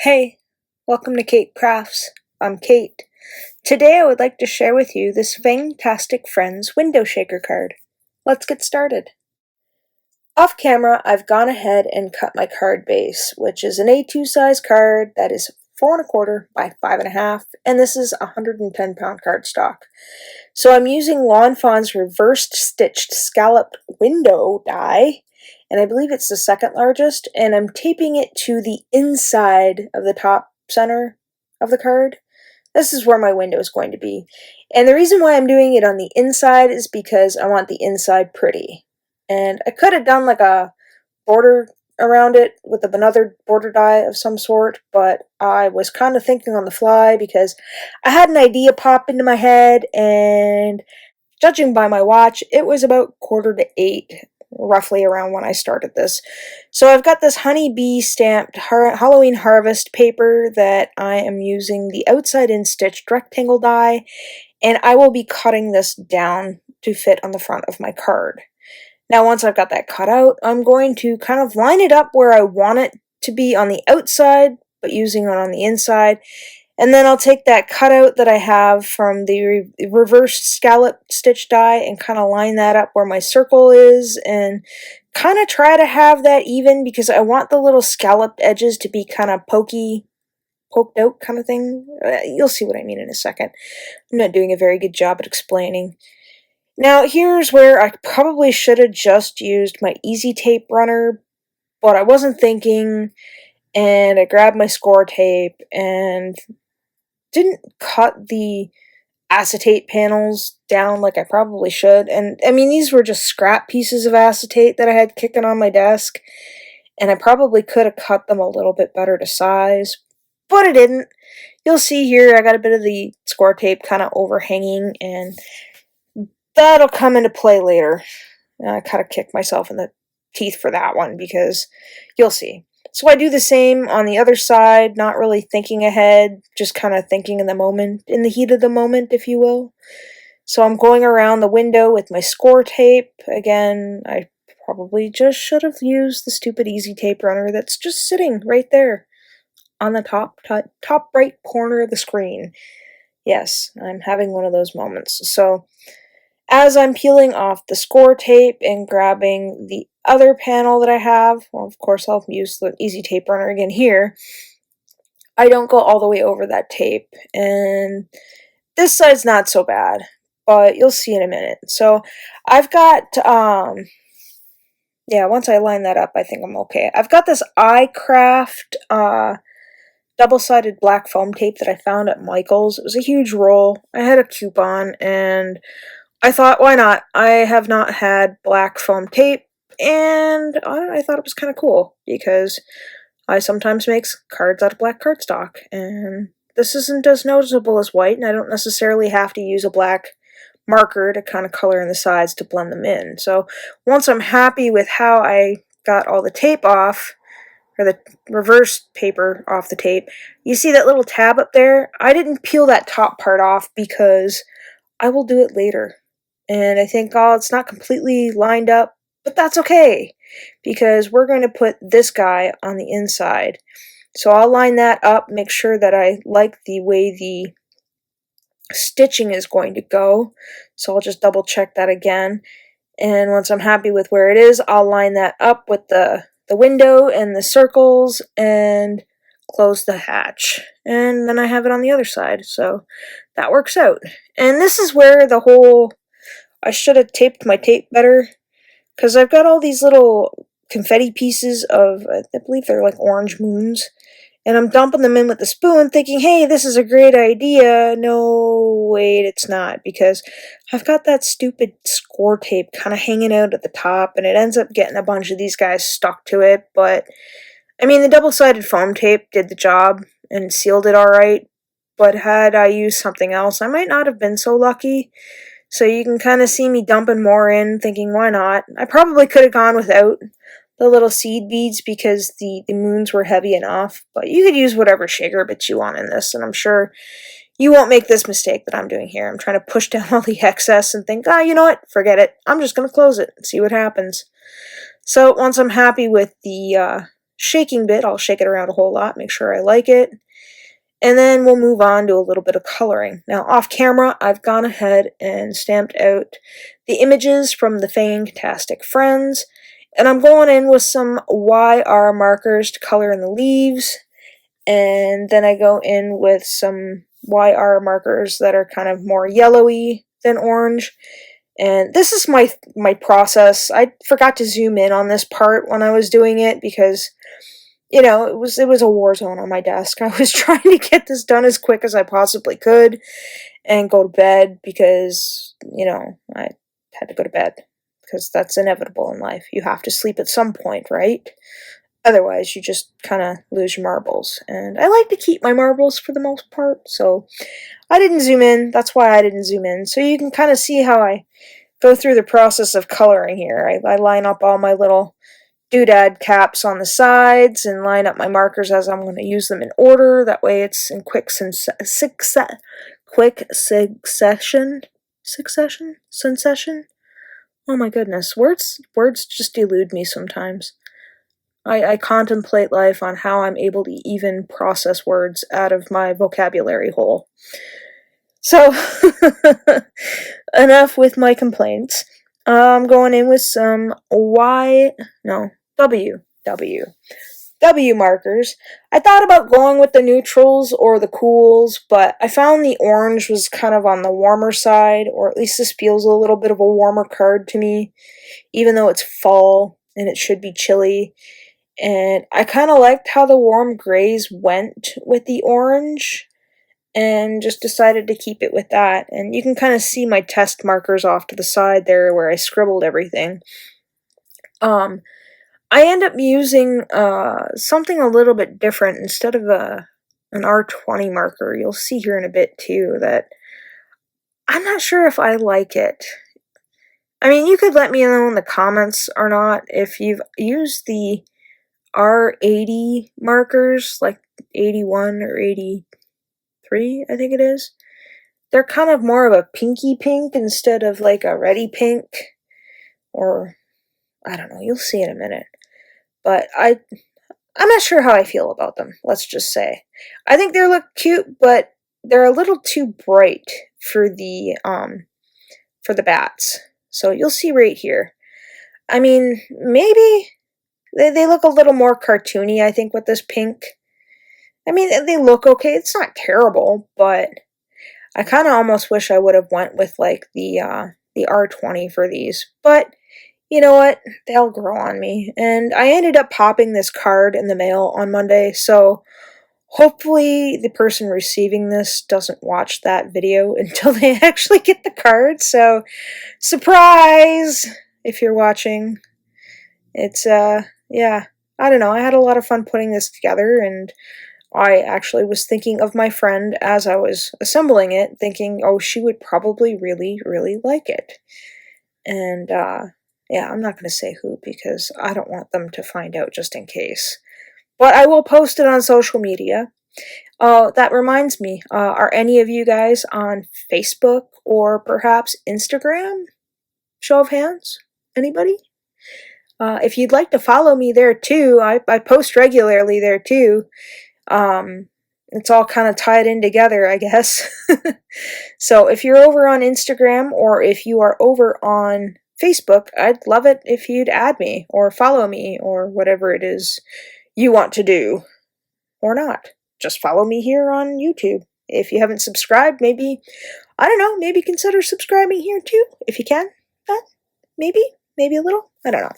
Hey, welcome to Keight Krafts. I'm Keight. Today I would like to share with you this Fangtastic Friends window shaker card. Let's get started. Off camera, I've gone ahead and cut my card base, which is an A2 size card that is 4 1/4 by 5 1/2, and this is 110-pound cardstock. So I'm using Lawn Fawn's reversed stitched scalloped window die, and I believe it's the second largest, and I'm taping it to the inside of the top center of the card. This is where my window is going to be. And the reason why I'm doing it on the inside is because I want the inside pretty. And I could have done like a border around it with another border die of some sort, but I was kind of thinking on the fly because I had an idea pop into my head, and judging by my watch, it was about 7:45, roughly around when I started this. So I've got this honeybee stamped Halloween harvest paper that I am using the outside in stitched rectangle die, and I will be cutting this down to fit on the front of my card. Now once I've got that cut out, I'm going to kind of line it up where I want it to be on the outside, but using it on the inside. And then I'll take that cutout that I have from the reversed scallop stitch die and kind of line that up where my circle is and kind of try to have that even because I want the little scalloped edges to be kind of poked out kind of thing. You'll see what I mean in a second. I'm not doing a very good job at explaining. Now here's where I probably should have just used my easy tape runner, but I wasn't thinking, and I grabbed my score tape and didn't cut the acetate panels down like I probably should. And I mean, these were just scrap pieces of acetate that I had kicking on my desk, and I probably could have cut them a little bit better to size, but I didn't. You'll see here I got a bit of the score tape kind of overhanging, and that'll come into play later. I kind of kicked myself in the teeth for that one because you'll see. So I do the same on the other side, not really thinking ahead, just kind of thinking in the moment, in the heat of the moment, if you will. So I'm going around the window with my score tape. Again, I probably just should have used the stupid easy tape runner that's just sitting right there on the top right corner of the screen. Yes, I'm having one of those moments. So as I'm peeling off the score tape and grabbing the other panel that I have, well, of course I'll use the easy tape runner again here, I don't go all the way over that tape, and this side's not so bad, but you'll see in a minute. So I've got, yeah, once I line that up, I think I'm okay. I've got this iCraft, double-sided black foam tape that I found at Michael's. It was a huge roll. I had a coupon, and I thought, why not? I have not had black foam tape, and I thought it was kind of cool, because I sometimes make cards out of black cardstock, and this isn't as noticeable as white, and I don't necessarily have to use a black marker to kind of color in the sides to blend them in. So once I'm happy with how I got all the tape off, or the reverse paper off the tape, you see that little tab up there? I didn't peel that top part off because I will do it later. And I think, oh, it's not completely lined up, but that's okay, because we're going to put this guy on the inside. So I'll line that up, make sure that I like the way the stitching is going to go. So I'll just double check that again. And once I'm happy with where it is, I'll line that up with the window and the circles and close the hatch. And then I have it on the other side. So that works out. And this is where the whole, I should have taped my tape better, because I've got all these little confetti pieces of, I believe they're like orange moons, and I'm dumping them in with the spoon thinking, hey, this is a great idea. No, wait, it's not, because I've got that stupid score tape kind of hanging out at the top, and it ends up getting a bunch of these guys stuck to it. But I mean, the double-sided foam tape did the job and sealed it alright, but had I used something else, I might not have been so lucky. So you can kind of see me dumping more in, thinking, why not? I probably could have gone without the little seed beads because the moons were heavy enough, but you could use whatever shaker bits you want in this, and I'm sure you won't make this mistake that I'm doing here. I'm trying to push down all the excess and think, you know what, forget it. I'm just going to close it and see what happens. So once I'm happy with the shaking bit. I'll shake it around a whole lot, make sure I like it. And then we'll move on to a little bit of coloring. Now, off camera, I've gone ahead and stamped out the images from the Fangtastic Friends, and I'm going in with some YR markers to color in the leaves, and then I go in with some YR markers that are kind of more yellowy than orange. And this is my process. I forgot to zoom in on this part when I was doing it because, you know, it was a war zone on my desk. I was trying to get this done as quick as I possibly could and go to bed because, you know, I had to go to bed because that's inevitable in life. You have to sleep at some point, right? Otherwise, you just kind of lose your marbles. And I like to keep my marbles for the most part, so I didn't zoom in. That's why I didn't zoom in. So you can kind of see how I go through the process of coloring here. I line up all my little doodad caps on the sides and line up my markers as I'm going to use them in order. That way it's in quick succession. Oh my goodness, words just elude me sometimes. I contemplate life on how I'm able to even process words out of my vocabulary hole. So, enough with my complaints. I'm going in with some W markers. I thought about going with the neutrals or the cools, but I found the orange was kind of on the warmer side, or at least this feels a little bit of a warmer card to me, even though it's fall and it should be chilly. And I kind of liked how the warm grays went with the orange, and just decided to keep it with that. And you can kind of see my test markers off to the side there where I scribbled everything. I end up using something a little bit different. Instead of an R20 marker, you'll see here in a bit too that I'm not sure if I like it. I mean, you could let me know in the comments or not if you've used the R80 markers, like 81 or 83, I think it is. They're kind of more of a pinky pink instead of like a reddy pink, or I don't know, you'll see in a minute. But I'm not sure how I feel about them, let's just say. I think they look cute, but they're a little too bright for the bats. So you'll see right here. I mean, maybe they look a little more cartoony, I think, with this pink. I mean, they look okay. It's not terrible, but I kind of almost wish I would have went with like the R20 for these. But you know what? They'll grow on me. And I ended up popping this card in the mail on Monday, so hopefully the person receiving this doesn't watch that video until they actually get the card. So, surprise if you're watching. It's yeah, I don't know. I had a lot of fun putting this together, and I actually was thinking of my friend as I was assembling it, thinking, oh, she would probably really, really like it. And, yeah, I'm not going to say who because I don't want them to find out just in case. But I will post it on social media. That reminds me, are any of you guys on Facebook or perhaps Instagram? Show of hands? Anybody? If you'd like to follow me there too, I post regularly there too. It's all kind of tied in together, I guess. So if you're over on Instagram or if you are over on Facebook, I'd love it if you'd add me or follow me or whatever it is you want to do. Or not. Just follow me here on YouTube. If you haven't subscribed, maybe, I don't know, maybe consider subscribing here too, if you can. Maybe a little, I don't know.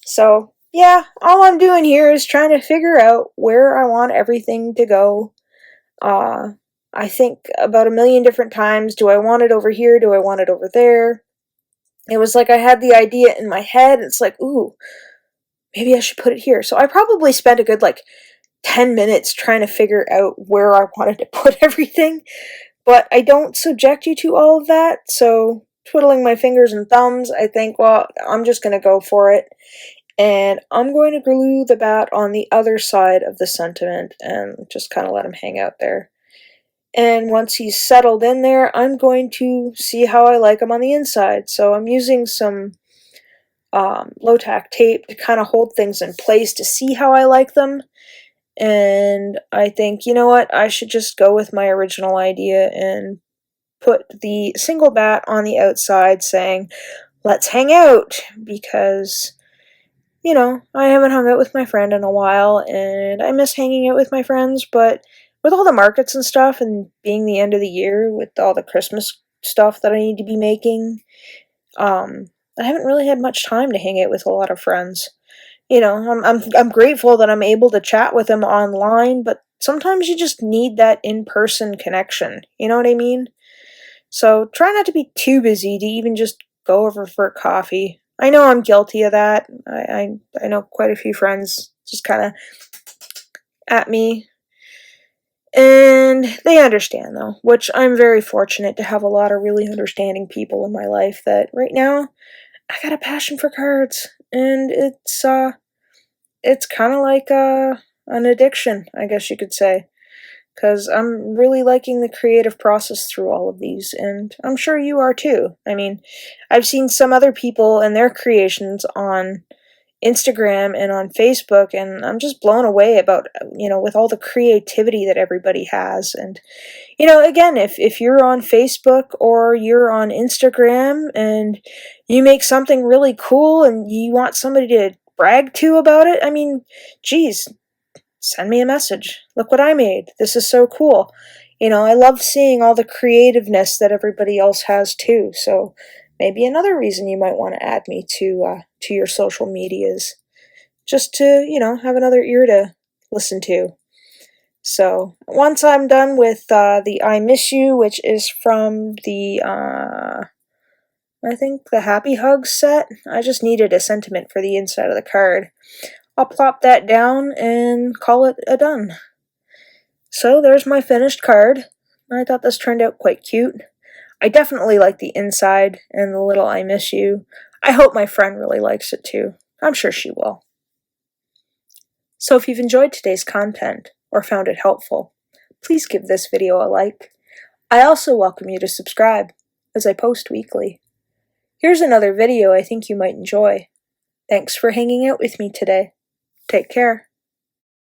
So, yeah, all I'm doing here is trying to figure out where I want everything to go. I think about a million different times, do I want it over here, do I want it over there? It was like I had the idea in my head, it's like, ooh, maybe I should put it here. So I probably spent a good, 10 minutes trying to figure out where I wanted to put everything, but I don't subject you to all of that, so twiddling my fingers and thumbs, I think, well, I'm just going to go for it. And I'm going to glue the bat on the other side of the sentiment and just kind of let him hang out there. And once he's settled in there, I'm going to see how I like him on the inside. So I'm using some low-tack tape to kind of hold things in place to see how I like them. And I think, you know what, I should just go with my original idea and put the single bat on the outside saying, let's hang out, because, you know, I haven't hung out with my friend in a while, and I miss hanging out with my friends, but with all the markets and stuff, and being the end of the year with all the Christmas stuff that I need to be making, I haven't really had much time to hang out with a lot of friends. You know, I'm grateful that I'm able to chat with them online, but sometimes you just need that in-person connection. You know what I mean? So try not to be too busy to even just go over for coffee. I know I'm guilty of that. I know quite a few friends just kind of at me, and they understand though, which I'm very fortunate to have a lot of really understanding people in my life that right now I got a passion for cards, and it's kind of like an addiction, I guess you could say, because I'm really liking the creative process through all of these, and I'm sure you are too. I mean, I've seen some other people and their creations on Instagram and on Facebook, and I'm just blown away about, you know, with all the creativity that everybody has. And, you know, again, if you're on Facebook or you're on Instagram and you make something really cool and you want somebody to brag to about it, I mean, geez, send me a message. Look what I made. This is so cool. You know, I love seeing all the creativeness that everybody else has too. So maybe another reason you might want to add me to your social medias, just to, you know, have another ear to listen to. So once I'm done with the I Miss You, which is from the I think the Happy Hugs set, I just needed a sentiment for the inside of the card. I'll plop that down and call it a done. So there's my finished card. I thought this turned out quite cute. I definitely like the inside and the little I miss you. I hope my friend really likes it too. I'm sure she will. So if you've enjoyed today's content or found it helpful, please give this video a like. I also welcome you to subscribe, as I post weekly. Here's another video I think you might enjoy. Thanks for hanging out with me today. Take care.